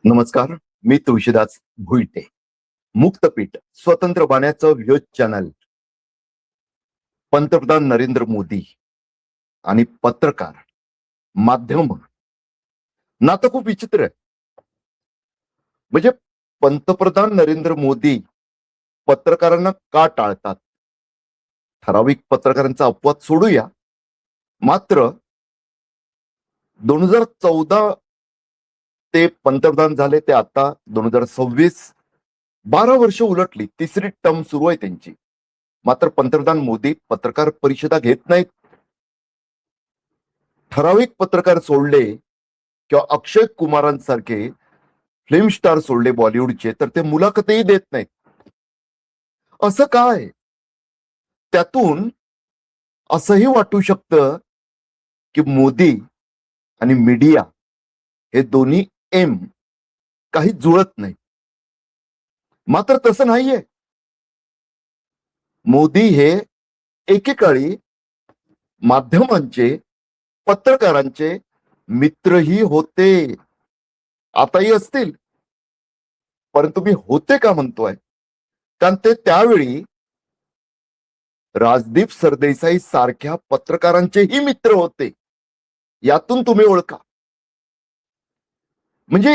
नमस्कार. मी तुळशीदास भुईटे. मुक्तपीठ स्वतंत्र बाण्याचं views channel. पंतप्रधान नरेंद्र मोदी आणि पत्रकार माध्यम नातं खूप विचित्र आहे. म्हणजे पंतप्रधान नरेंद्र मोदी पत्रकारांना का टाळतात? ठराविक पत्रकारांचा अपवाद सोडूया. मात्र 2014 ते पंतप्रधान झाले ते आता 2026 12 वर्ष उलटली. तिसरी टर्म सुरू आहे त्यांची. मात्र पंतप्रधान मोदी पत्रकार परिषदा घेत नाहीत. ठराविक पत्रकार सोडले किंवा अक्षय कुमारांसारखे फिल्म स्टार सोडले बॉलिवूडचे तर ते मुलाखतही देत नाहीत. असं काय? त्यातून असंही वाटू शकतं की मोदी आणि मीडिया हे दोन्ही एम काही जुळत नाही. मात्र तसं नाहीये. मोदी हे एकेकाळी माध्यमांचे, पत्रकारांचे मित्रही होते. आताही असतील. परंतु मी होते का म्हणतोय? कारण ते त्यावेळी राजदीप सरदेसाई सारख्या पत्रकारांचेही मित्र होते. यातून तुम्ही ओळखा. म्हणजे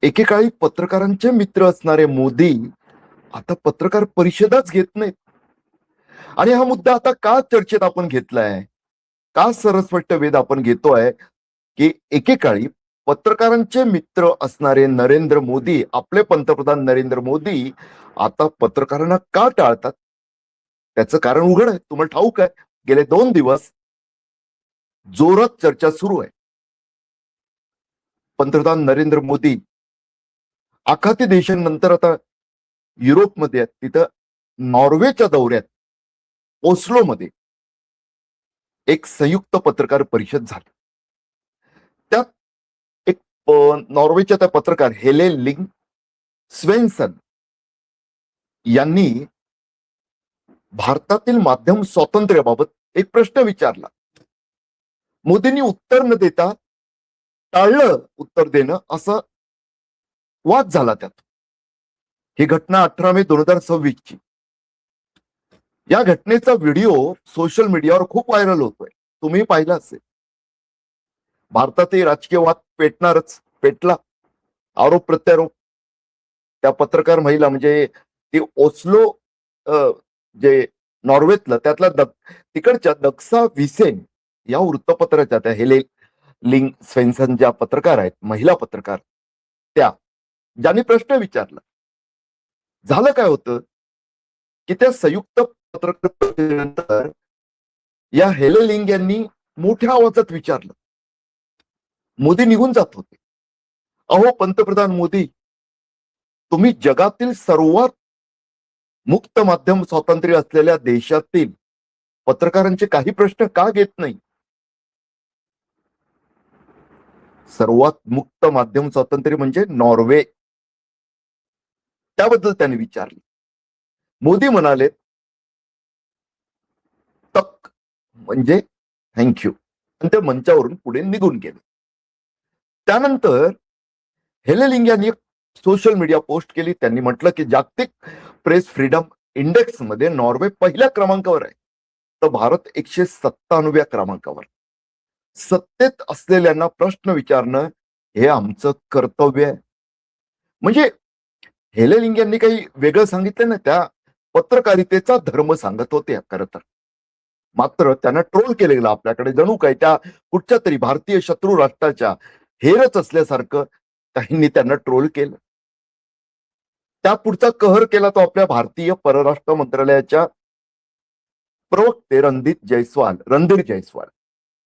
एकेकाळी पत्रकारांचे मित्र असणारे मोदी आता पत्रकार परिषदाच घेत नाहीत. आणि हा मुद्दा आता का चर्चेत आपण घेतलाय? का सरस्वट वेध आपण घेतोय की एकेकाळी पत्रकारांचे मित्र असणारे नरेंद्र मोदी, आपले पंतप्रधान नरेंद्र मोदी आता पत्रकारांना का टाळतात? त्याचं कारण उघड आहे. तुम्हाला ठाऊक आहे. गेले 2 दिवस जोरात चर्चा सुरू आहे. पंतप्रधान नरेंद्र मोदी आखाती देशांनंतर आता युरोपमध्ये आहेत. तिथं नॉर्वेच्या दौऱ्यात ओस्लोमध्ये एक संयुक्त पत्रकार परिषद झाली. त्यात एक नॉर्वेच्या त्या पत्रकार हेले लिंग स्वेन्सन यांनी भारतातील माध्यम स्वातंत्र्याबाबत एक प्रश्न विचारला. मोदींनी उत्तर न देता टाळलं उत्तर देणं, असा वाद झाला त्यात. ही घटना 18 मे 2026 ची. या घटनेचा व्हिडिओ सोशल मीडियावर खूप व्हायरल होतोय. तुम्ही पाहिला असेल. भारतातही राजकीय वाद पेटणारच. पेटला. आरोप प्रत्यारोप. त्या पत्रकार महिला म्हणजे ती ओस्लो जे नॉर्वेतलं त्यातला तिकडच्या दक्सा व्हिसेन या वृत्तपत्राच्या त्या हेले लिंग स्वेन्सन ज्या पत्रकार आहेत, महिला पत्रकार, त्या ज्यांनी प्रश्न विचारला. झालं काय होतं की त्या संयुक्त पत्रकार परिषदेनंतर या हेले लिंग यांनी मोठ्या आवाजात विचारलं. मोदी निघून जात होते. अहो पंतप्रधान मोदी, तुम्ही जगातील सर्वात मुक्त माध्यम स्वातंत्र्य असलेल्या देशातील पत्रकारांचे काही प्रश्न का घेत नाही? सर्वात मुक्त माध्यम स्वातंत्र्य म्हणजे नॉर्वे. त्याबद्दल त्यांनी विचारले. मोदी म्हणाले तक म्हणजे थँक्यू, आणि त्या मंचावरून पुढे निघून गेले. त्यानंतर हेले लिंग यांनी एक सोशल मीडिया पोस्ट केली. त्यांनी म्हटलं की जागतिक प्रेस फ्रीडम इंडेक्स मध्ये नॉर्वे पहिल्या क्रमांकावर आहे, तर भारत 197व्या क्रमांकावर. सत्तेत असलेल्यांना प्रश्न विचारणं हे आमचं कर्तव्य आहे. म्हणजे हेले लिंग यांनी काही वेगळं सांगितलं ना, त्या पत्रकारितेचा धर्म सांगत होते खरं तर. मात्र त्यांना ट्रोल केलं गेलं. आपल्याकडे जणू काय त्या कुठच्या तरी भारतीय शत्रू राष्ट्राच्या हेरच असल्यासारखं काहींनी त्यांना ट्रोल केलं. त्या पुढचा कहर केला तो आपल्या भारतीय परराष्ट्र मंत्रालयाच्या प्रवक्ते रणधीर जयस्वाल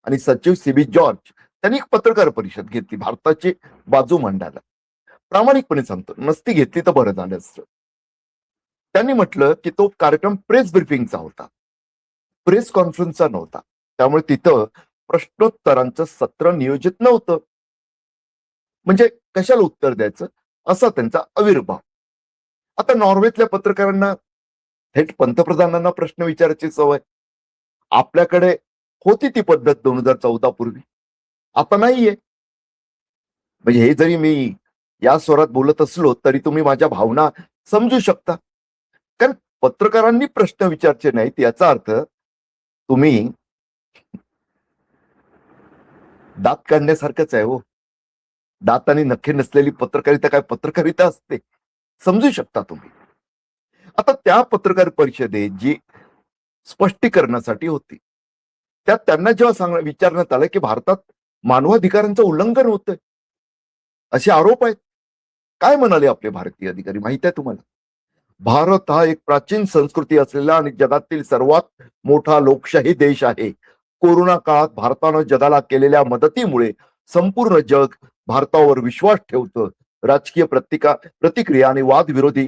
आणि सचिव सीबी जॉर्ज त्यांनी एक पत्रकार परिषद घेतली भारताची बाजू मांडायला. प्रामाणिकपणे सांगतो, नसती घेतली तर बरं झालं असतं. त्यांनी म्हटलं की तो कार्यक्रम प्रेस ब्रीफिंगचा होता, प्रेस कॉन्फरन्सचा नव्हता. त्यामुळे तिथं प्रश्नोत्तरांचं सत्र नियोजित नव्हतं. म्हणजे कशाला उत्तर द्यायचं असा त्यांचा आविर्भाव. आता नॉर्वेतल्या पत्रकारांना थेट पंतप्रधानांना प्रश्न विचारायची सवय. आपल्याकडे होती ती पद्धत 2014 पूर्वी. आता नाहीये. म्हणजे हे जरी मी या स्वरात बोलत असलो तरी तुम्ही माझ्या भावना समजू शकता. कारण पत्रकारांनी प्रश्न विचारचे नाहीत याचा अर्थ तुम्ही दात काढण्यासारखंच आहे हो. दात आणि नखे नसलेली पत्रकारिता काय पत्रकारिता असते? समजू शकता तुम्ही. आता त्या पत्रकार परिषदेत जी स्पष्टीकरणासाठी होती, त्यात त्यांना जेव्हा विचारण्यात आलं, की भारतात मानवाधिकारांचं उल्लंघन होतंय, असे आरोप आहेत. काय म्हणाले आपले भारतीय अधिकारी माहित आहे तुम्हाला? भारत हा एक प्राचीन संस्कृती असलेला आणि जगातील सर्वात मोठा लोकशाही देश आहे. कोरोना काळात भारतानं जगाला केलेल्या मदतीमुळे संपूर्ण जग भारतावर विश्वास ठेवतं. राजकीय प्रतिक्रिया आणि वादविरोधी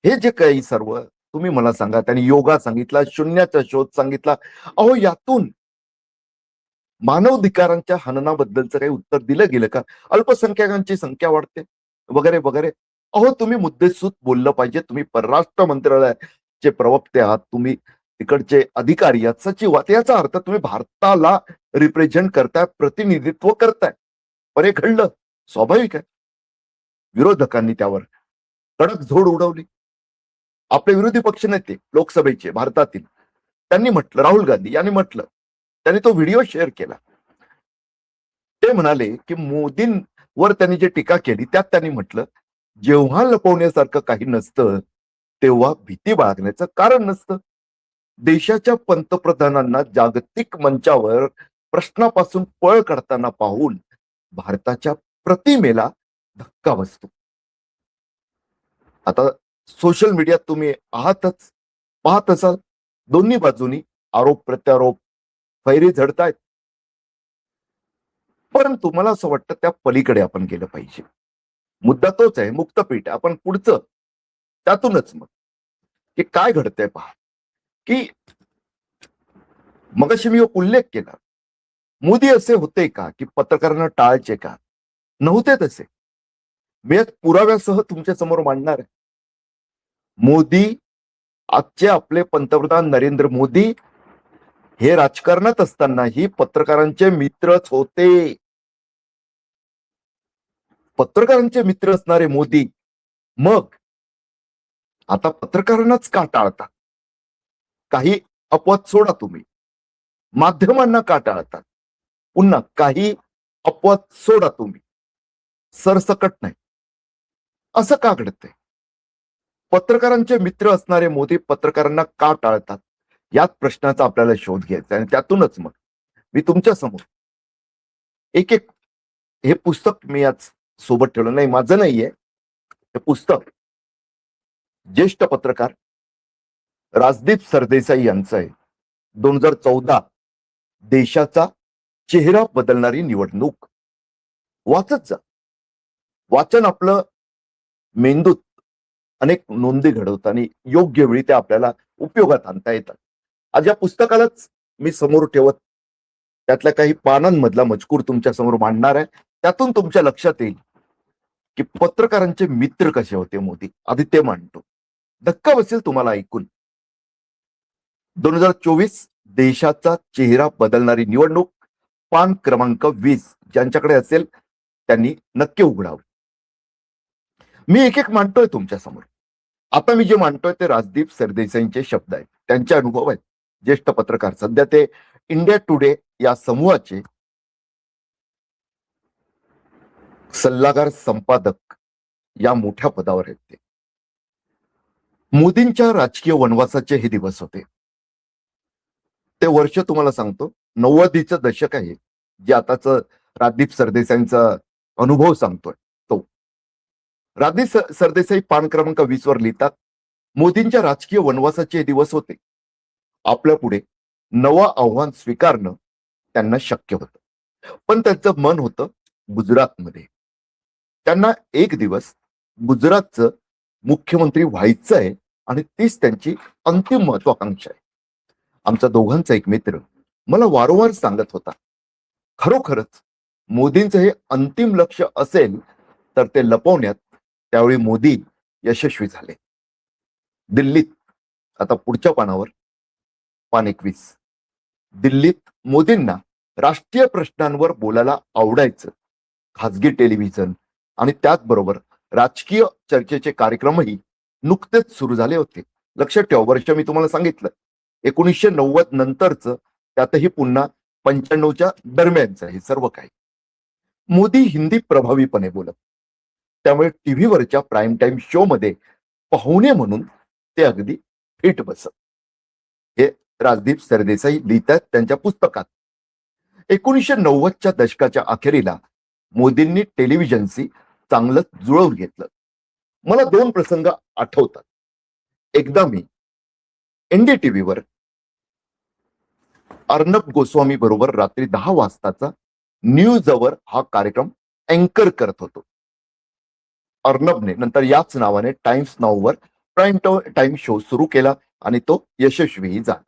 हे जे काही सर्व तुम्ही मला सांगा, त्यांनी योगा सांगितला, शून्याचा शोध सांगितला. अहो यातून मानवाधिकारांच्या हननाबद्दलचं काही उत्तर दिलं गेलं का? अल्पसंख्याकांची संख्या वाढते वगैरे वगैरे. अहो तुम्ही मुद्देसूद बोललं पाहिजे. तुम्ही परराष्ट्र मंत्रालयाचे प्रवक्ते आहात, तुम्ही तिकडचे अधिकारी आहात, सचिव आहात. याचा अर्थ तुम्ही भारताला रिप्रेझेंट करताय, प्रतिनिधित्व करताय. पण हे घडलं, स्वाभाविक आहे. विरोधकांनी त्यावर कडक झोड उडवली. आपले विरोधी पक्षनेते लोकसभेचे भारतातील त्यांनी म्हटलं, राहुल गांधी यांनी म्हटलं, त्यांनी तो व्हिडिओ शेअर केला. ते म्हणाले की मोदींवर त्यांनी जे टीका केली त्यात त्यांनी म्हटलं, जेव्हा लपवण्यासारखं काही नसतं तेव्हा भीती बाळगण्याचं कारण नसतं. देशाच्या पंतप्रधानांना जागतिक मंचावर प्रश्नापासून पळ काढताना पाहून भारताच्या प्रतिमेला धक्का बसतो. आता सोशल मीडियात तुम्ही आहातच, पाहत असाल दोन्ही बाजूनी आरोप प्रत्यारोप फैरी झडतायत. परंतु मला असं वाटतं त्या पलीकडे आपण गेलं पाहिजे. मुद्दा तोच आहे, मुक्तपीठ. आपण पुढचं त्यातूनच मग की काय घडतंय पहा, की मगाशी मी उल्लेख केला. मोदी असे होते का की पत्रकारांना टाळायचे का? नव्हते तसे. मी आज पुराव्यासह तुमच्या समोर मांडणार आहे. मोदी, आजचे आपले पंतप्रधान नरेंद्र मोदी हे राजकारणात असतानाही पत्रकारांचे मित्रच होते. पत्रकारांचे मित्र असणारे मोदी मग आता पत्रकारांनाच का टाळतात? काही अपवाद सोडा तुम्ही, माध्यमांना का टाळतात? पुन्हा काही अपवाद सोडा तुम्ही, सरसकट नाही. असं का घडतंय? पत्रकारांचे मित्र असणारे मोदी पत्रकारांना का टाळतात? याच प्रश्नाचा आपल्याला शोध घ्यायचा आणि त्यातूनच मग मी तुमच्या समोर एक एक हे पुस्तक मी आज सोबत ठेवलं नाही, माझं नाहीये. हे पुस्तक ज्येष्ठ पत्रकार राजदीप सरदेसाई यांचं आहे. 2014 देशाचा चेहरा बदलणारी निवडणूक. वाचत जा. वाचन आपलं मेंदूत अनेक नोंदी घडवतं आणि योग्य वेळी ते आपल्याला उपयोगात आणता येतात. आज या पुस्तकालाच मी समोर ठेवत त्यातल्या काही पानांमधला मजकूर तुमच्या समोर मांडणार आहे. त्यातून तुमच्या लक्षात येईल की पत्रकारांचे मित्र कसे होते मोदी. आधी ते मांडतो. धक्का बसेल तुम्हाला ऐकून. 2024 देशाचा चेहरा बदलणारी निवडणूक, पान क्रमांक 20 ज्यांच्याकडे असेल त्यांनी नक्की उघडावं. मी एक एक मांडतोय तुमच्या समोर. आता मी जे मांडतोय ते राजदीप सरदेसाईंचे शब्द आहेत, त्यांचे अनुभव आहेत. ज्येष्ठ पत्रकार, सध्या ते इंडिया टुडे या समूहाचे सल्लागार संपादक या मोठ्या पदावर आहेत ते. मोदींच्या राजकीय वनवासाचे हे दिवस होते. ते वर्ष तुम्हाला सांगतो 90चं दशक आहे, जे आताच राजदीप सरदेसाईंचा अनुभव सांगतोय तो. राजदीप सरदेसाई पान क्रमांक 20 वर लिहितात, मोदींच्या राजकीय वनवासाचे हे दिवस होते. आपल्या पुढे नवं आव्हान स्वीकारणं त्यांना शक्य होतं. पण त्यांचं मन होतं गुजरातमध्ये. त्यांना एक दिवस गुजरातचं मुख्यमंत्री व्हायचंय आणि तीच त्यांची अंतिम महत्वाकांक्षा आहे. आमचा दोघांचा एक मित्र मला वारंवार सांगत होता, खरोखरच मोदींचं हे अंतिम लक्ष असेल तर ते लपवण्यात त्यावेळी मोदी यशस्वी झाले. दिल्लीत, आता पुढच्या पानावर, पान 21, दिल्लीत मोदींना राष्ट्रीय प्रश्नांवर बोलायला आवडायचं. खाजगी टेलिव्हिजन आणि त्याचबरोबर राजकीय चर्चेचे कार्यक्रमही नुकतेच सुरू झाले होते. लक्षात ठेवा, वर्ष मी तुम्हाला सांगितलं 1990 नंतरचं, त्यातही पुन्हा 95च्या दरम्यानचं हे सर्व काही. मोदी हिंदी प्रभावीपणे बोलत, त्यामुळे टीव्हीवरच्या प्राईम टाइम शो मध्ये पाहुणे म्हणून ते अगदी फिट बसत. हे राजदीप सरदेसाई लिहितात त्यांच्या पुस्तकात. 1990च्या दशकाच्या अखेरीला मोदींनी टेलिव्हिजनशी चांगलं जुळवून घेतलं. मला 2 प्रसंग आठवतात. एकदा मी एनडीटीव्हीवर अर्णब गोस्वामी बरोबर रात्री 10 वाजताचा न्यूज अवर हा कार्यक्रम अँकर करत होतो. अर्णबने नंतर याच नावाने टाइम्स नाऊवर प्राईम टाइम शो सुरू केला आणि तो यशस्वीही झाला.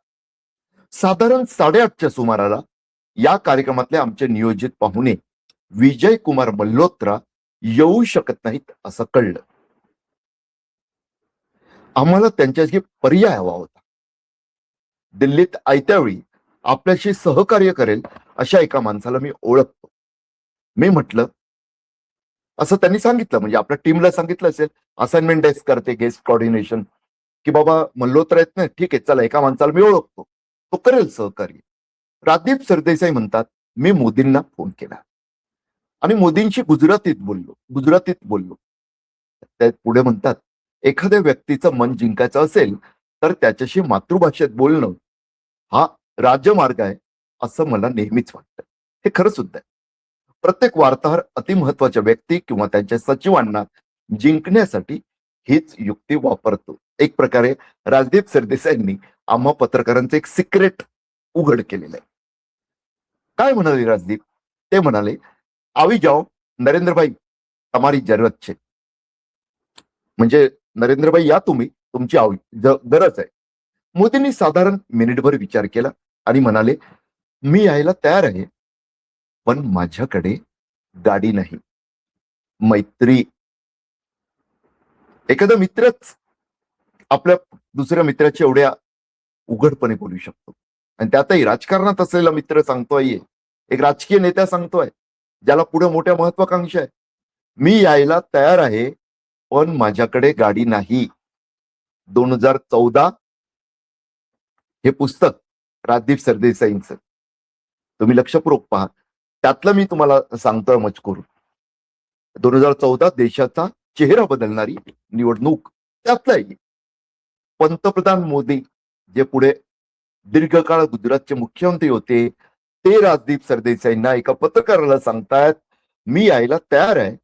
साधारण 8:30च्या सुमाराला या कार्यक्रमातले आमचे नियोजित पाहुणे विजय कुमार मल्होत्रा येऊ शकत नाहीत असं कळलं. आम्हाला त्यांच्याशी पर्याय हवा होता. दिल्लीत आयत्या वेळी आपल्याशी सहकार्य करेल अशा एका माणसाला मी ओळखतो. मी म्हटलं, असं त्यांनी सांगितलं, म्हणजे आपल्या टीमला सांगितलं असेल, असाइनमेंट डेस्क करते गेस्ट कोऑर्डिनेशन, की बाबा मल्होत्रा येत नाही, ठीक आहे चला एका माणसाला मी ओळखतो, तो करेल सहकार्य. राजदीप सरदेसाई म्हणतात, मी मोदींना फोन केला आणि मोदींशी गुजरातीत बोललो. त्या पुढे म्हणतात, एखाद्या व्यक्तीचं मन जिंकायचं असेल तर त्याच्याशी मातृभाषेत बोलणं हा राजमार्ग आहे असं मला नेहमीच वाटतं. हे खरं सुद्धा आहे. प्रत्येक वार्ताहर अतिमहत्वाच्या व्यक्ती किंवा त्यांच्या सचिवांना जिंकण्यासाठी हीच युक्ती वापरतो. एक प्रकारे राजदीप सरदेसाईंनी आम्हा पत्रकारांचं एक सिक्रेट उघड केलेलं आहे. काय म्हणाले राजदीप? ते म्हणाले, आवी जाओ नरेंद्रभाई, हमारी जरूरत छे. म्हणजे नरेंद्रभाई या तुम्ही, तुमची गरज आहे. मोदींनी साधारण मिनिटभर विचार केला आणि म्हणाले, मी यायला तयार आहे, पण माझ्याकडे गाडी नाही. मैत्री. एखादा मित्रच आपल्या दुसऱ्या मित्राची एवढ्या उघडपणे बोलू शकतो, आणि त्यातही राजकारणात असलेला मित्र सांगतोय, एक राजकीय नेता सांगतोय, ज्याला पुढे मोठ्या महत्वाकांक्षा आहे, मी यायला तयार आहे पण माझ्याकडे गाडी नाही. 2014 हे पुस्तक राजदीप सरदेसाईंचं, तुम्ही लक्षपूर्वक पहा, त्यातलं मी तुम्हाला सांगतोय मजकूर. 2014 देशाचा चेहरा बदलणारी निवडणूक, त्यातलं पंतप्रधान मोदी जे पुढे दीर्घकाळ गुजरातचे मुख्यमंत्री होते, ते राजदीप सरदेसाईंना एका पत्रकाराला सांगतायत, मी यायला तयार आहे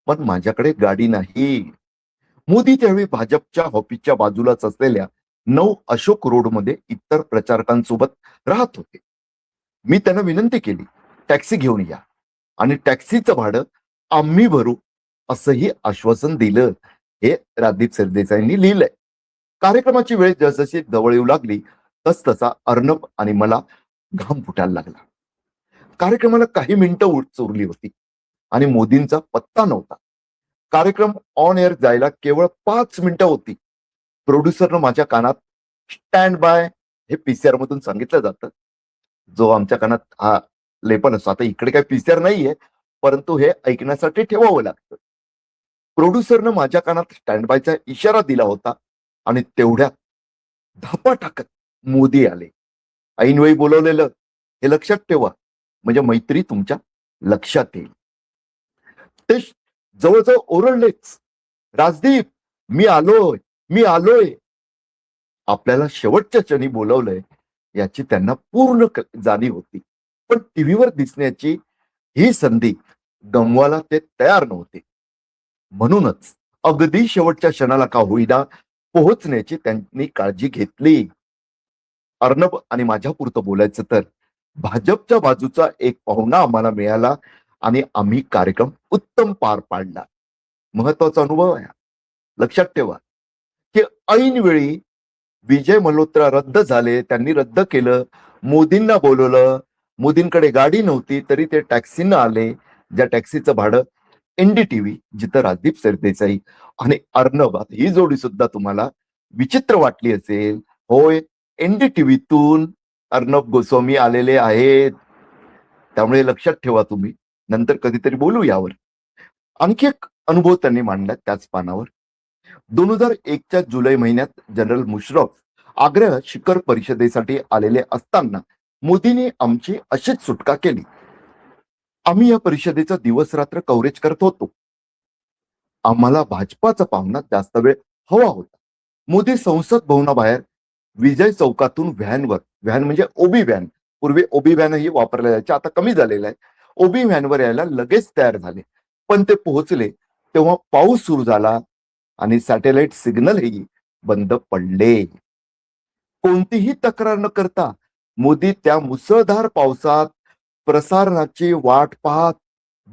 पण माझ्याकडे गाडी नाही. मोदी त्यावेळी भाजपच्या ऑफिसच्या बाजूलाच असलेल्या 9 अशोक रोड मध्ये इतर प्रचारकांसोबत राहत होते. मी त्यांना विनंती केली, टॅक्सी घेऊन या आणि टॅक्सीचं भाडं आम्ही भरू असंही आश्वासन दिलं. हे राजदीप सरदेसाईंनी लिहिलंय. कार्यक्रमाची वेळ जसजशी जवळ येऊ लागली तसतसा अर्णब आणि मला घाम फुटायला लागला. कार्यक्रमाला काही मिनिटं उरली होती आणि मोदींचा पत्ता नव्हता. कार्यक्रम ऑन एअर जायला केवळ 5 मिनिटं होती. प्रोड्युसरनं माझ्या कानात स्टँड बाय हे पीसीआर मधून सांगितलं जातं, जो आमच्या कानात हा लेपन असतो. आता इकडे काही पीसीआर नाहीये, परंतु हे ऐकण्यासाठी ठेवावं लागतं. प्रोड्युसरनं माझ्या कानात स्टँड बायचा इशारा दिला होता आणि तेवढ्यात धापा टाकत मोदी आले. ऐनवेळी बोलवलेलं हे लक्षात ठेवा, म्हणजे मैत्री तुमच्या लक्षात येईल. ते जवळजवळ ओरडलेच, राजदीप मी आलोय, मी आलोय. आपल्याला शेवटच्या क्षणी बोलवलंय याची त्यांना पूर्ण जाणीव होती, पण टीव्हीवर दिसण्याची ही संधी गमवायला ते तयार नव्हते. म्हणूनच अगदी शेवटच्या क्षणाला का होईना पोहोचण्याची त्यांनी काळजी घेतली. अर्णब आणि माझ्या पुरतं बोलायचं तर भाजपच्या बाजूचा एक पाहुणा आम्हाला मिळाला आणि आम्ही कार्यक्रम उत्तम पार पाडला. महत्वाचा अनुभव आहे. लक्षात ठेवा की ऐन वेळी विजय मल्होत्रा रद्द झाले, त्यांनी रद्द केलं, मोदींना बोलवलं, मोदींकडे गाडी नव्हती तरी ते टॅक्सीनं आले, ज्या टॅक्सीचं भाडं एनडीटीव्ही, जिथं राजदीप सरदेसाई आणि अर्णब, ही जोडी सुद्धा तुम्हाला विचित्र वाटली असेल. होय, एनडीटीव्हीतून अर्णब गोस्वामी आलेले आहेत. त्यामुळे लक्षात ठेवा तुम्ही, नंतर कधीतरी बोलू यावर. आणखी एक अनुभव त्यांनी मांडला त्याच पानावर. 2001च्या जुलै महिन्यात जनरल मुशर्रफ आग्रा शिखर परिषदेसाठी आलेले असताना मोदींनी आमची अशीच सुटका केली. आम्ही या परिषदेचा दिवस रात्र कव्हरेज करत होतो. आम्हाला भाजपाचा पाहुणा जास्त वेळ हवा होता. मोदी संसद भवनाबाहेर विजय चौकातून व्हॅन म्हणजे ओबी व्हॅन, पूर्वी ओबी व्हॅनही वापरल्या जायच्या, आता कमी झालेलं आहे. ओबी व्हॅनवर यायला लगेच तयार झाले. पण ते पोहोचले तेव्हा पाऊस सुरू झाला आणि सॅटेलाइट सिग्नलही बंद पडले. कोणतीही तक्रार न करता मोदी त्या मुसळधार पावसात प्रसारणाची वाट पाहत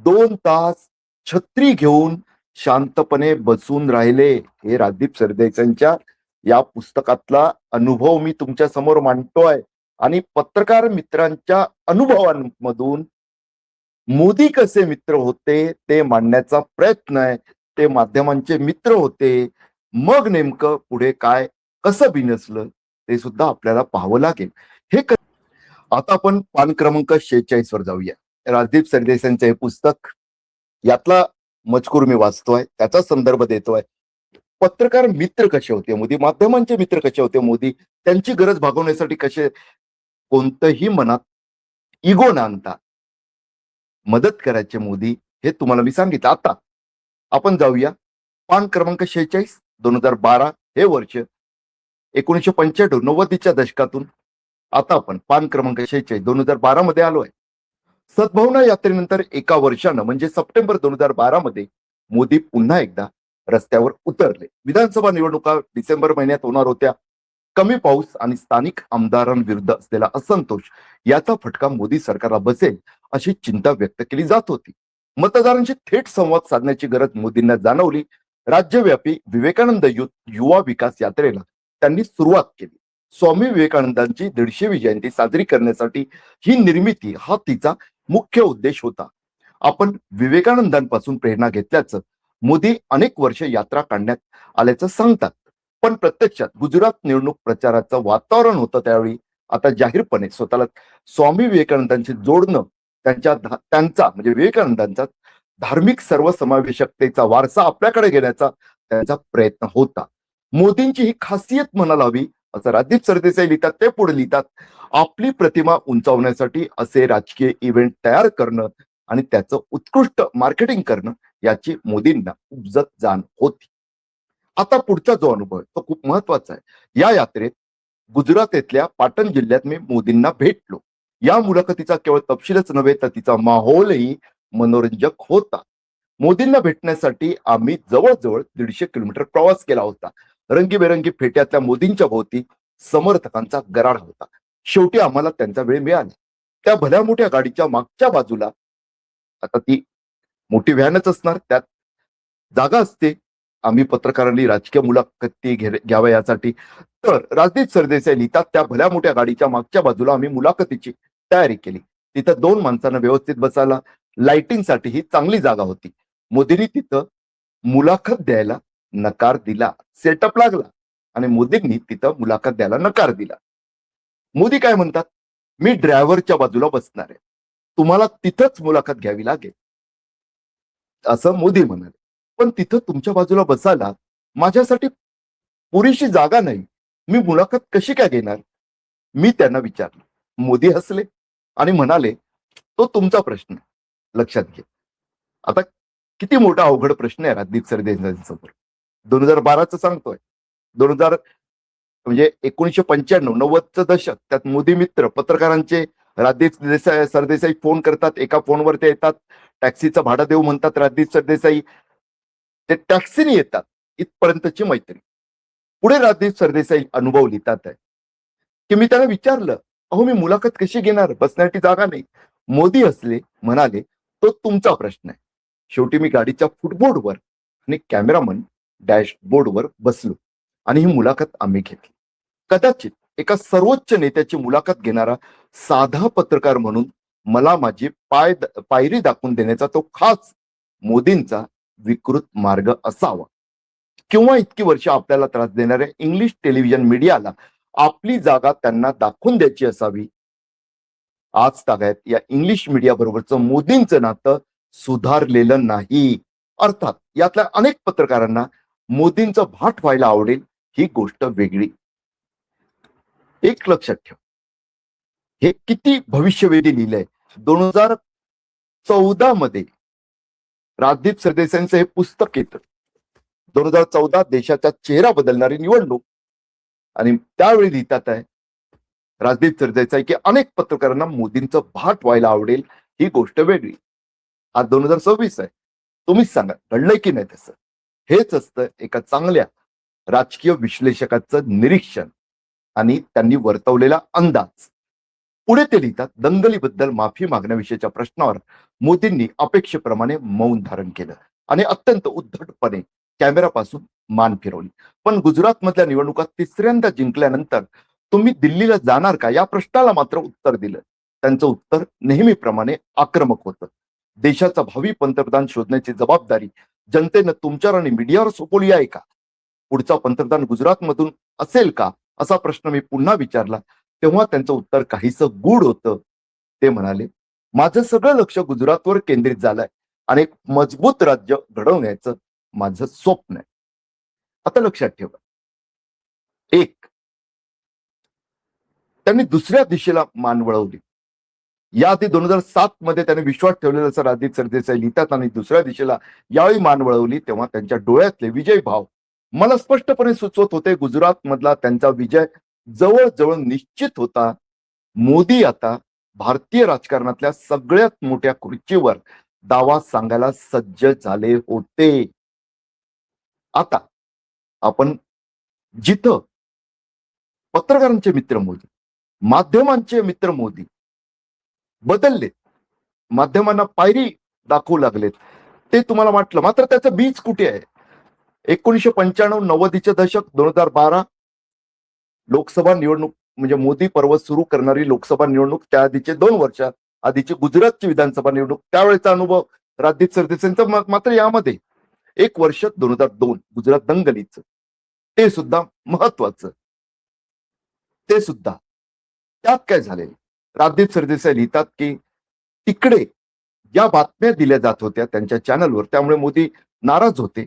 2 तास छत्री घेऊन शांतपणे बसून राहिले. हे राजदीप सरदेसाईंच्या या पुस्तकातला अनुभव मी तुमच्या समोर मांडतोय आणि पत्रकार मित्रांच्या अनुभवांमधून मोदी कसे मित्र होते ते मांडण्याचा प्रयत्न आहे. ते माध्यमांचे मित्र होते. मग नेमकं पुढे काय कसं बिनसलं ते सुद्धा आपल्याला पाहावं लागेल. आता आपण पान क्रमांक 46 वर जाऊया. राजदीप सरदेसाईंचं हे पुस्तक, यातला मजकूर मी वाचतोय, त्याचा संदर्भ देतोय. पत्रकार मित्र कसे होते मोदी, माध्यमांचे मित्र कसे होते मोदी, त्यांची गरज भागवण्यासाठी कसे कोणतंही मनात इगो न आणता मदत करायचे मोदी, हे तुम्हाला मी सांगितलं. आता आपण जाऊया पान क्रमांक 46, 2012 हे वर्ष, 1995-90च्या दशकातून आता आपण पान क्रमांक 46 2012 मध्ये आलोय. सद्भावना यात्रेनंतर एका वर्षानं म्हणजे सप्टेंबर 2012 मध्ये मोदी पुन्हा एकदा रस्त्यावर उतरले. विधानसभा निवडणुका डिसेंबर महिन्यात होणार होत्या. कमी पाऊस आणि स्थानिक आमदारांविरुद्ध असलेला असंतोष याचा फटका मोदी सरकारला बसेल अशी चिंता व्यक्त केली जात होती. मतदारांशी थेट संवाद साधण्याची गरज मोदींना जाणवली. राज्यव्यापी विवेकानंद युवा विकास यात्रेला त्यांनी सुरुवात केली. स्वामी विवेकानंदांची 150वी जयंती साजरी करण्यासाठी ही निर्मिती हा तिचा मुख्य उद्देश होता. आपण विवेकानंदांपासून प्रेरणा घेतल्याचं मोदी अनेक वर्ष यात्रा काढण्यात आल्याचं सांगतात. पण प्रत्यक्षात गुजरात निवडणूक प्रचाराचं वातावरण होतं त्यावेळी. आता जाहीरपणे स्वतःला स्वामी विवेकानंदांशी जोडणं, त्यांचा म्हणजे विवेकानंदांचा धार्मिक सर्वसमावेशकतेचा वारसा आपल्याकडे घेण्याचा त्यांचा प्रयत्न होता. मोदींची ही खासियत म्हणायला हवी असं राजदीप सरदेसाई लिहितात. ते पुढे लिहितात, आपली प्रतिमा उंचावण्यासाठी असे राजकीय इव्हेंट तयार करणं आणि त्याचं उत्कृष्ट मार्केटिंग करणं याची मोदींना उपजत जाण होती. आता पुढचा जो अनुभव आहे तो खूप महत्वाचा आहे. या यात्रेत गुजरातेतल्या पाटण जिल्ह्यात मी मोदींना भेटलो. या मुलाखतीचा केवळ तपशीलच नव्हे तर तिचा माहोलही मनोरंजक होता. मोदींना भेटण्यासाठी आम्ही जवळजवळ 150 किलोमीटर प्रवास केला होता. रंगीबेरंगी फेट्यातल्या मोदींच्या भोवती समर्थकांचा गराड होता. शेवटी आम्हाला त्यांचा वेळ मिळाला. त्या भल्या मोठ्या गाडीच्या मागच्या बाजूला, आता ती मोठी व्हॅनच असणार, त्यात जागा असते. आम्ही पत्रकारांनी राजकीय मुलाखती घ्याव्या यासाठी. तर राजदीप सरदेसाई लिहितात, त्या भल्या मोठ्या गाडीच्या मागच्या बाजूला आम्ही मुलाखतीची तयारी केली. तिथं 2 माणसांना व्यवस्थित बसायला लाइटिंगसाठी ही चांगली जागा होती. मोदींनी तिथं मुलाखत द्यायला नकार दिला. सेटअप लागला आणि मोदींनी तिथं मुलाखत द्यायला नकार दिला. मोदी काय म्हणतात, मी ड्रायव्हरच्या बाजूला बसणार आहे, तुम्हाला तिथंच मुलाखत घ्यावी लागेल असं मोदी म्हणाले. पण तिथं तुमच्या बाजूला बसायला माझ्यासाठी पुरेशी जागा नाही, मी मुलाखत कशी काय घेणार, मी त्यांना विचारलं. मोदी हसले आणि म्हणाले, तो तुमचा प्रश्न, लक्षात घे. आता किती मोठा अवघड प्रश्न आहे राजदीप सरदेसाईंसमोर. 2012चं सांगतोय. 2000 म्हणजे 1995-90चं दशक, त्यात मोदी मित्र पत्रकारांचे. राजदीप सरदेसाई फोन करतात, एका फोनवर ते येतात, टॅक्सीचं भाडं देऊ म्हणतात राजदीप सरदेसाई, ते टॅक्सीने येतात, इथपर्यंतची मैत्री. पुढे राजदीप सरदेसाई अनुभव लिहितात आहे की मी त्यांना विचारलं, अहो मी मुलाखत कशी घेणार, बसण्याची जागा नाही. मोदी हसले, म्हणाले, तो तुमचा प्रश्न आहे. शेवटी मी गाडीच्या फुटबोर्डवर आणि कॅमेरामन डॅशबोर्डवर बसलो आणि ही मुलाखत आम्ही घेतली. कदाचित एका सर्वोच्च नेत्याची मुलाखत घेणारा साधा पत्रकार म्हणून मला माझी पायरी दाखवून देण्याचा तो खास मोदींचा विकृत मार्ग असावा, किंवा इतकी वर्ष आपल्याला त्रास देणाऱ्या इंग्लिश टेलिव्हिजन मीडियाला आपली जागा त्यांना दाखवून द्यायची असावी. आज तागायत या इंग्लिश मीडिया बरोबरचं मोदींचं नातं सुधारलेलं नाही. अर्थात यातल्या अनेक पत्रकारांना मोदींचं भाट व्हायला आवडेल ही गोष्ट वेगळी. एक लक्षात ठेव, हे किती भविष्यवेधी लिहिलंय. 2014 मध्ये राजदीप सरदेसाईंचं हे पुस्तक येतं. 2014 देशाचा चेहरा बदलणारी निवडणूक. आणि त्यावेळी लिहितात आहे राजदीप सरदेसाई की अनेक पत्रकारांना मोदींचं भाट व्हायला आवडेल ही गोष्ट वेगळी. आज 2026 आहे. तुम्हीच सांगा घडलंय की नाही तसं. हेच असतं एका चांगल्या राजकीय विश्लेषकाचं निरीक्षण आणि त्यांनी वर्तवलेला अंदाज. पुढे ते लिहितात, दंगलीबद्दल माफी मागण्याविषयीच्या प्रश्नावर मोदींनी अपेक्षेप्रमाणे मौन धारण केलं आणि अत्यंत उद्धटपणे कॅमेरापासून मान फिरवली. पण गुजरात मधल्या निवडणुका तिसऱ्यांदा जिंकल्यानंतर तुम्ही दिल्लीला जाणार का या प्रश्नाला मात्र उत्तर दिलं. त्यांचं उत्तर नेहमीप्रमाणे आक्रमक होतं. देशाचा भावी पंतप्रधान शोधण्याची जबाबदारी जनतेनं तुमच्यावर आणि मीडियावर सोपवली आहे का? पुढचा पंतप्रधान गुजरातमधून असेल का असा प्रश्न मी पुन्हा विचारला. तेव्हा त्यांचं उत्तर काहीसं गूढ होतं. ते म्हणाले, माझं सगळं लक्ष गुजरातवर केंद्रित झालंय आणि एक मजबूत राज्य घडवण्याचं माझं स्वप्न आहे. आता लक्षात ठेवा, एक, त्यांनी दुसऱ्या दिशेला मान वळवली. याआधी 2007 मध्ये त्याने विश्वास ठेवलेला असं राजदीप सरदेसाई लिहितात आणि दुसऱ्या दिशेला यावेळी मान वळवली तेव्हा त्यांच्या डोळ्यातले विजय भाव मला स्पष्टपणे सुचवत होते. गुजरात मधला त्यांचा विजय जवळजवळ निश्चित होता. मोदी आता भारतीय राजकारणातल्या सगळ्यात मोठ्या खुर्चीवर दावा सांगायला सज्ज झाले होते. आता आपण जिथं पत्रकारांचे मित्र मोदी, माध्यमांचे मित्र मोदी बदलले, माध्यमांना पायरी दाखवू लागलेत, ते तुम्हाला वाटलं. मात्र त्याचं बीज कुठे आहे? 1995-90चे दशक, 2012 लोकसभा निवडणूक म्हणजे मोदी पर्व सुरू करणारी लोकसभा निवडणूक, त्या आधीचे 2 वर्ष आधीची गुजरातची विधानसभा निवडणूक, त्यावेळेचा अनुभव राजदीप सरदेसाईंचा. मात्र यामध्ये 1 वर्ष 2002 गुजरात दंगलीचं, ते सुद्धा महत्वाचं. ते सुद्धा त्यात काय झाले? राजदीप सरदेसाई लिहितात की तिकडे ज्या बातम्या दिल्या जात होत्या त्यांच्या चॅनलवर, त्यामुळे मोदी नाराज होते.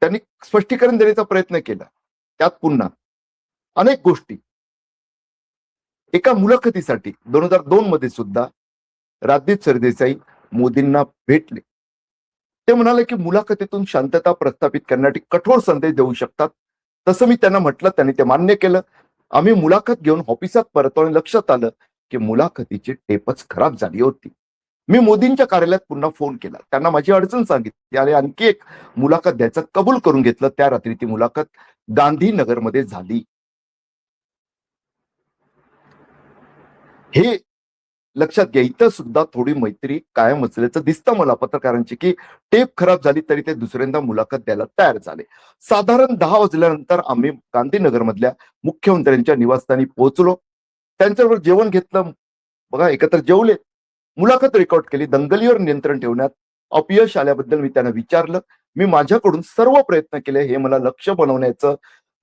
त्यांनी स्पष्टीकरण देण्याचा प्रयत्न केला. त्यात पुन्हा अनेक गोष्टी. एका मुलाखतीसाठी 2002 मध्ये सुद्धा राजदीप सरदेसाई मोदींना भेटले. ते म्हणाले की मुलाखतीतून शांतता प्रस्थापित करण्यासाठी कठोर संदेश देऊ शकतात. तसं मी त्यांना म्हटलं, त्यांनी ते मान्य केलं. आम्ही मुलाखत घेऊन ऑफिसात परतलो आणि लक्षात आलं की मुलाखतीची टेपच खराब झाली होती. मी मोदींच्या कार्यालयात पुन्हा फोन केला, त्यांना माझी अडचण सांगितली आणि आणखी एक मुलाखत द्यायचं कबूल करून घेतलं. त्या रात्री ती मुलाखत गांधीनगरमध्ये झाली. हे लक्षात घ्या. इथं सुद्धा थोडी मैत्री कायम असल्याचं दिसतं मला पत्रकारांची, की टेप खराब झाली तरी ते दुसऱ्यांदा मुलाखत द्यायला तयार झाले. साधारण 10 वाजल्यानंतर आम्ही गांधीनगर मधल्या मुख्यमंत्र्यांच्या निवासस्थानी पोहोचलो. त्यांच्याबरोबर जेवण घेतलं. बघा, एकत्र जेवले, मुलाखत रेकॉर्ड केली. दंगलीवर नियंत्रण ठेवण्यात अपयश आल्याबद्दल मी त्यांना विचारलं. मी माझ्याकडून सर्व प्रयत्न केले, हे मला लक्ष बनवण्याचं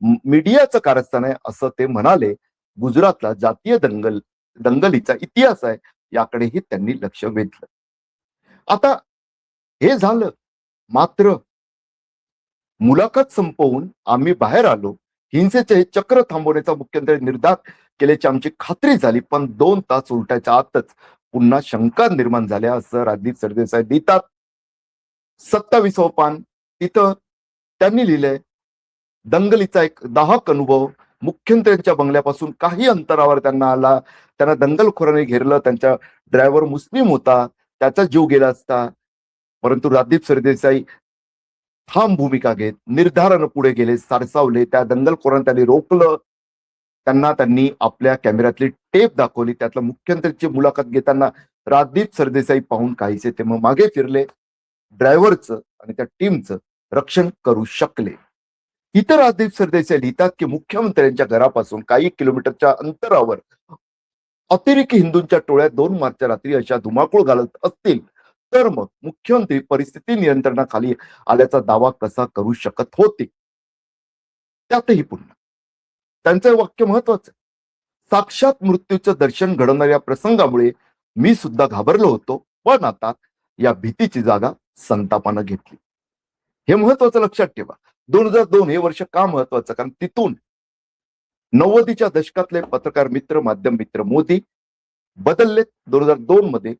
मीडियाचं कारस्थान आहे असं ते म्हणाले. गुजरातला जातीय दंगलीचा इतिहास आहे, याकडेही त्यांनी लक्ष वेधलं. आता हे झालं. मात्र मुलाखत संपवून आम्ही बाहेर आलो. हिंसेचे हे चक्र थांबवण्याचा मुख्यमंत्री निर्धार केल्याची आमची खात्री झाली. पण 2 तास उलटायच्या आतच पुन्हा शंका निर्माण झाल्या असं राजदीप सरदेसाई लिहितात. 27वं पान तिथं त्यांनी लिहिलंय, दंगलीचा एक दाहक अनुभव मुख्यमंत्र्यांच्या बंगल्यापासून काही अंतरावर त्यांना आला. त्यांना दंगलखोरांनी घेरलं. त्यांचा ड्रायव्हर मुस्लिम होता, त्याचा जीव गेला असता. परंतु राजदीप सरदेसाई ठाम भूमिका घेत निर्धारानं पुढे गेले, सारसावले. त्या दंगलखोरांना त्यांनी रोखलं. त्यांनी आपल्या कॅमेऱ्यातली टेप दाखवली. त्यातलं मुख्यमंत्र्यांची मुलाखत घेताना राजदीप सरदेसाई पाहून काहीसे ते मग मागे फिरले. ड्रायव्हरचं आणि त्या टीमचं रक्षण करू शकले. इतर राजदीप सरदेसाई लिहितात की मुख्यमंत्र्यांच्या घरापासून काही किलोमीटरच्या अंतरावर अतिरेकी हिंदूंच्या टोळ्या 2 मार्चच्या रात्री अशा धुमाकूळ घालत असतील तर मग मुख्यमंत्री परिस्थिती नियंत्रणाखाली आल्याचा दावा कसा करू शकत होते? त्यातही पुन्हा त्यांचं वाक्य महत्वाचं. साक्षात मृत्यूचं दर्शन घडवणाऱ्या प्रसंगामुळे मी सुद्धा घाबरलो होतो, पण आता या भीतीची जागा संतापानं घेतली. हे महत्वाचं लक्षात ठेवा. 2002 हे वर्ष का महत्वाचं? कारण तिथून 90च्या दशकातले पत्रकार मित्र, माध्यम मित्र मोदी बदलले. 2002 मध्ये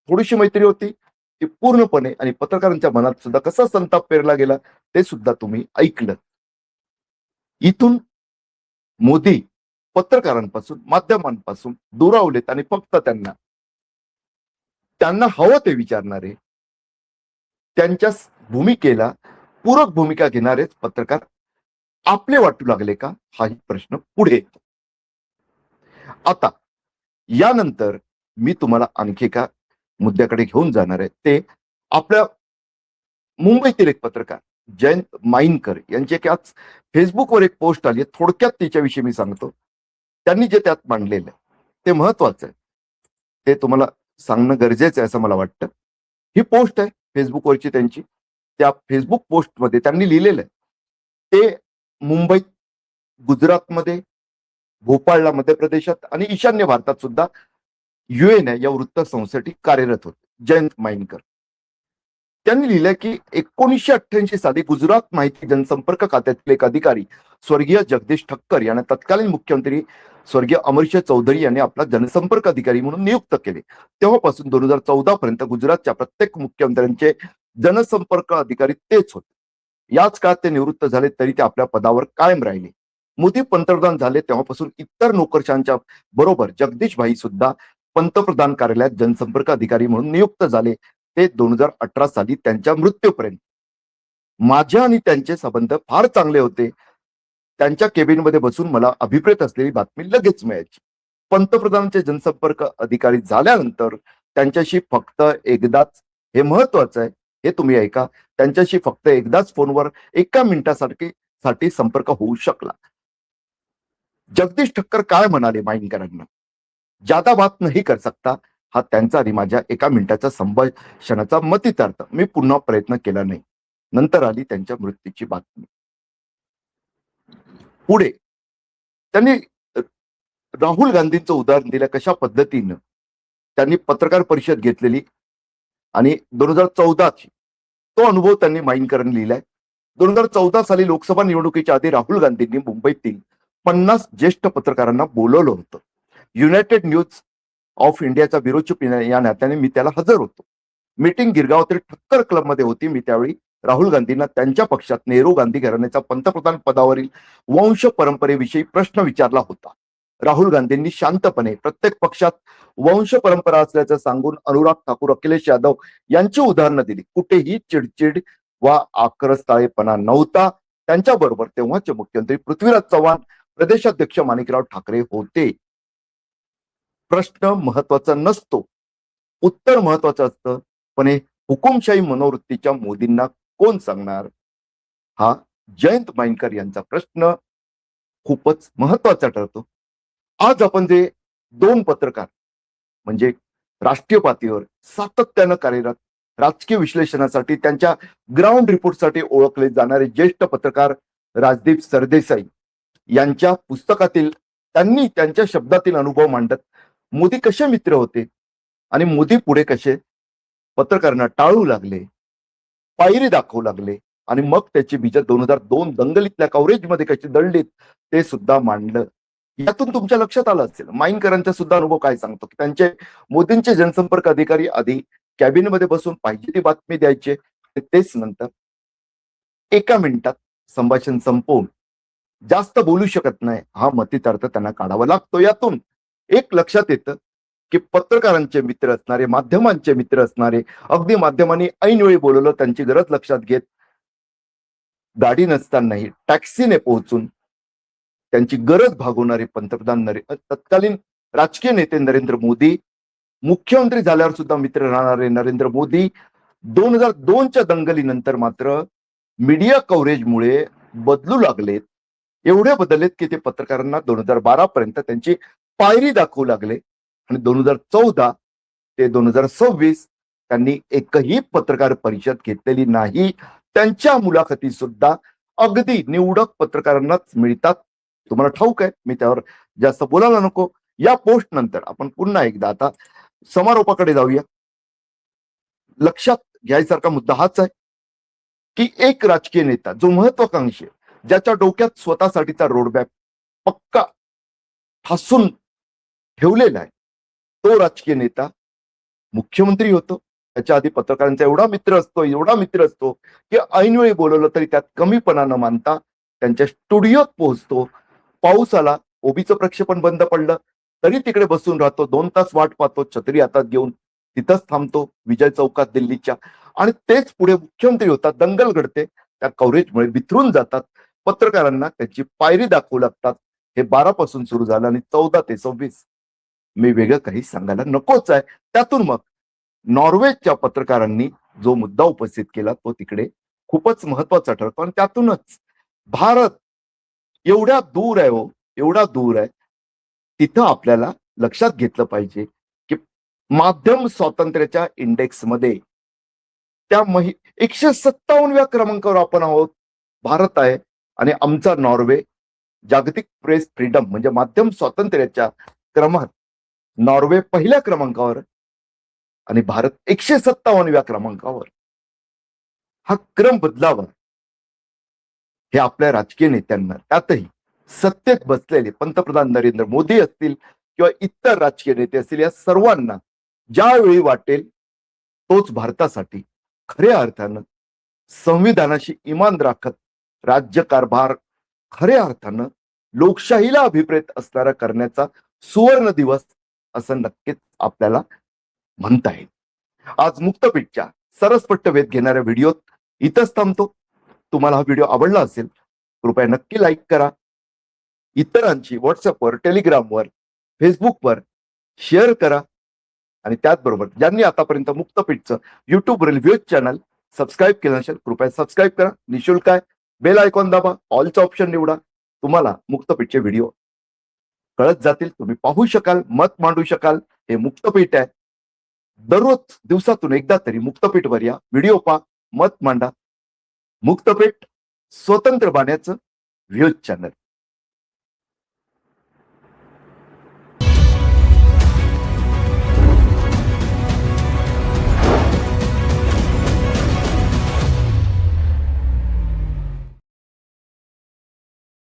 थोडीशी मैत्री होती ती पूर्णपणे, आणि पत्रकारांच्या मनात सुद्धा कसा संताप पेरला गेला ते सुद्धा तुम्ही ऐकलं. इथून मोदी पत्रकारांपासून, माध्यमांपासून दुरावलेत आणि फक्त त्यांना हवं ते विचारणारे, त्यांच्या भूमिकेला पूरक भूमिका घेणारेच पत्रकार आपले वाटू लागले का, हाही प्रश्न पुढे येतो. आता यानंतर मी तुम्हाला आणखी एका मुद्द्याकडे घेऊन जाणार आहे. ते आपल्या मुंबईतील एक पत्रकार जयंत माईनकर यांची एक आज फेसबुकवर एक पोस्ट आली आहे. थोडक्यात तिच्याविषयी मी सांगतो. त्यांनी जे त्यात मांडलेलं आहे ते महत्वाचं आहे, ते तुम्हाला सांगणं गरजेचं आहे असं मला वाटतं. ही पोस्ट आहे फेसबुकवरची त्यांची. त्या फेसबुक पोस्टमध्ये त्यांनी लिहिलेलं आहे ते मुंबईत, गुजरातमध्ये, भोपाळला मध्य प्रदेशात आणि ईशान्य भारतात सुद्धा UN या वृत्तसंस्थेसाठी कार्यरत होते जयंत माईनकर. त्यांनी लिहिलंय की 1988 साली गुजरात माहिती जनसंपर्क खात्यातील एक अधिकारी स्वर्गीय जगदीश ठक्कर यांना तत्कालीन मुख्यमंत्री स्वर्गीय अमरशे चौधरी यांनी आपला जनसंपर्क अधिकारी म्हणून नियुक्त केले. तेव्हापासून 2014 पर्यंत गुजरातच्या प्रत्येक मुख्यमंत्र्यांचे जनसंपर्क अधिकारी तेच होते. याच काळात ते निवृत्त झाले तरी ते आपल्या पदावर कायम राहिले. मोदी पंतप्रधान झाले तेव्हापासून इतर नोकरशांच्या बरोबर जगदीश भाई सुद्धा पंतप्रधान कार्यालयात जनसंपर्क अधिकारी म्हणून नियुक्त झाले. ते 2018 साली त्यांच्या मृत्यूपर्यंत. माझ्या आणि त्यांचे संबंध फार चांगले होते. त्यांच्या केबिनमध्ये बसून मला अभिप्रेत असलेली बातमी लगेच मिळायची. पंतप्रधानांचे जनसंपर्क अधिकारी झाल्यानंतर त्यांच्याशी फक्त एकदाच, हे महत्वाचं आहे, हे तुम्ही ऐका, त्यांच्याशी फक्त एकदाच फोनवर 1 मिनिटासाठी संपर्क होऊ शकला. जगदीश ठक्कर काय म्हणाले माईनकरांना? ज्यादा बात नाही कर सकता, हा त्यांचा आणि माझ्या 1 मिनिटाच्या संभाषणाचा मतितार्थ. मी पुन्हा प्रयत्न केला नाही. नंतर आली त्यांच्या मृत्यूची बातमी. पुढे त्यांनी राहुल गांधींचं उदाहरण दिलं, कशा पद्धतीनं त्यांनी पत्रकार परिषद घेतलेली आणि 2014ची तो अनुभव त्यांनी माईनकरांनी लिहिलाय. 2014 साली लोकसभा निवडणुकीच्या आधी राहुल गांधींनी मुंबईतील 50 ज्येष्ठ पत्रकारांना बोलवलं होतं. युनायटेड न्यूज ऑफ इंडियाचा ब्युरो चीफ या नात्याने मी त्याला हजर होतो. मीटिंग गिरगावातील ठक्कर क्लबमध्ये होती. मी त्यावेळी राहुल गांधींना त्यांच्या पक्षात नेहरू गांधी घराण्याचा पंतप्रधान पदावरील वंश परंपरेविषयी प्रश्न विचारला होता. राहुल गांधींनी शांतपणे प्रत्येक पक्षात वंश परंपरा असल्याचं सांगून अनुराग ठाकूर, अखिलेश यादव यांची उदाहरणं दिली. कुठेही चिडचिड वा आक्रस्ताळेपणा नव्हता. त्यांच्याबरोबर तेव्हाचे मुख्यमंत्री पृथ्वीराज चव्हाण, प्रदेशाध्यक्ष माणिकराव ठाकरे होते. प्रश्न महत्वाचा नसतो, उत्तर महत्वाचं असतं. पण हे हुकुमशाही मनोवृत्तीच्या मोदींना कोण सांगणार? हा जयंत माईनकर यांचा प्रश्न खूपच महत्वाचा ठरतो. आज आपण जे 2 पत्रकार म्हणजे राष्ट्रीय पातळीवर सातत्यानं कार्यरत, राजकीय विश्लेषणासाठी, त्यांच्या ग्राउंड रिपोर्टसाठी ओळखले जाणारे ज्येष्ठ पत्रकार राजदीप सरदेसाई यांच्या पुस्तकातील त्यांनी त्यांच्या शब्दातील अनुभव मांडत मोदी कसे मित्र होते आणि मोदी पुढे कसे पत्रकारांना टाळू लागले, पायरी दाखवू लागले आणि मग त्याची बीज 2002 दंगलीतल्या कव्हरेजमध्ये कशी दळलीत ते सुद्धा मांडलं. यातून तुमच्या लक्षात आलं असेल माईनकरांचा सुद्धा अनुभव काय सांगतो की त्यांचे मोदींचे जनसंपर्क अधिकारी आधी कॅबिनमध्ये बसून पाहिजे ती बातमी द्यायचे, तेच नंतर 1 मिनिटात संभाषण संपवून जास्त बोलू शकत नाही हा मतितार्थ त्यांना काढावा लागतो. यातून एक लक्षात येतं की पत्रकारांचे मित्र असणारे, माध्यमांचे मित्र असणारे, अगदी माध्यमांनी ऐनवेळी बोलवलं त्यांची गरज लक्षात घेत गाडी नसतानाही टॅक्सीने पोहोचून त्यांची गरज भागवणारे पंतप्रधान तत्कालीन राजकीय नेते नरेंद्र मोदी, मुख्यमंत्री झाल्यावर सुद्धा मित्र राहणारे नरेंद्र मोदी 2002च्या दंगलीनंतर मात्र मीडिया कव्हरेजमुळे बदलू लागलेत. एवढे बदललेत की ते पत्रकारांना 2012 पर्यंत त्यांची पायरी दाखवू लागले आणि 2014 ते 2026 त्यांनी एकही पत्रकार परिषद घेतलेली नाही. त्यांच्या मुलाखती सुद्धा अगदी निवडक पत्रकारांनाच मिळतात. तुम्हाला ठाऊक आहे, मी त्यावर जास्त बोलायला नको. या पोस्ट नंतर आपण पुन्हा एकदा आता समारोपाकडे जाऊया. लक्षात घ्यायसारखा मुद्दा हाच आहे की एक राजकीय नेता जो महत्वाकांक्षी आहे, ज्याच्या डोक्यात स्वतःसाठीचा रोडमॅप पक्का ठासून ठेवलेला आहे, तो राजकीय नेता मुख्यमंत्री होतो. त्याच्या आधी पत्रकारांचा एवढा मित्र असतो की ऐनवेळी बोलवलं तरी त्यात कमीपणा न मानता त्यांच्या स्टुडिओत पोहोचतो. पाऊस आला, ओबीचं प्रक्षेपण बंद पडलं तरी तिकडे बसून राहतो, 2 तास वाट पाहतो, छत्री हातात घेऊन तिथंच थांबतो विजय चौकात दिल्लीच्या. आणि तेच पुढे मुख्यमंत्री होतात, दंगल घडते, त्या कव्हरेजमुळे बिथरून जातात. पत्रकारांना त्याची पायरी दाखवू लागतात. हे 12 पासून सुरू झालं आणि 14 ते 26 मी वेगळं काही सांगायला नकोच आहे. त्यातून मग नॉर्वेच्या पत्रकारांनी जो मुद्दा उपस्थित केला तो तिकडे खूपच महत्वाचा ठरतो आणि त्यातूनच भारत एवढ्या दूर आहे, एवढा दूर आहे. तिथं आपल्याला लक्षात घेतलं पाहिजे की माध्यम स्वातंत्र्याच्या इंडेक्समध्ये त्या 157व्या क्रमांकावर आपण आहोत. भारत आहे आणि आमचा नॉर्वे जागतिक प्रेस फ्रीडम म्हणजे माध्यम स्वातंत्र्याच्या क्रमात नॉर्वे पहिल्या क्रमांकावर आणि भारत 157व्या क्रमांकावर. हा क्रम बदलावा हे आपल्या राजकीय नेत्यांना, त्यातही सत्तेत बसलेले पंतप्रधान नरेंद्र मोदी असतील किंवा इतर राजकीय नेते असतील, या सर्वांना ज्यावेळी वाटेल तोच भारतासाठी खऱ्या अर्थानं संविधानाशी इमान राखत राज्यकारभार खऱ्या अर्थानं लोकशाहीला अभिप्रेत असणारा करण्याचा सुवर्ण दिवस असं नक्कीच आपल्याला म्हणता येईल. आज मुक्तपीठच्या सरसपट्ट वेध घेणाऱ्या व्हिडिओत इथंच थांबतो. तुम्हाला हा व्हिडिओ आवडला असेल कृपया नक्की लाईक करा. इतरांची व्हॉट्सअपवर, टेलिग्रामवर, फेसबुकवर शेअर करा आणि त्याचबरोबर ज्यांनी आतापर्यंत मुक्तपीठचं युट्यूब रिव्ह्यू चॅनल सबस्क्राईब केलं नसेल कृपया सबस्क्राईब करा. निशुल्क आहे. बेल आयकॉन दाबा, ऑलचा ऑप्शन निवडा. तुम्हाला मुक्तपीठचे व्हिडिओ कळत जातील, तुम्ही पाहू शकाल, मत मांडू शकाल. हे मुक्तपीठ आहे. दररोज दिवसातून एकदा तरी मुक्तपीठवर या, व्हिडिओ पहा, मत मांडा. मुक्तपीठ स्वतंत्र बाण्याचं व्ह्यूज चॅनल.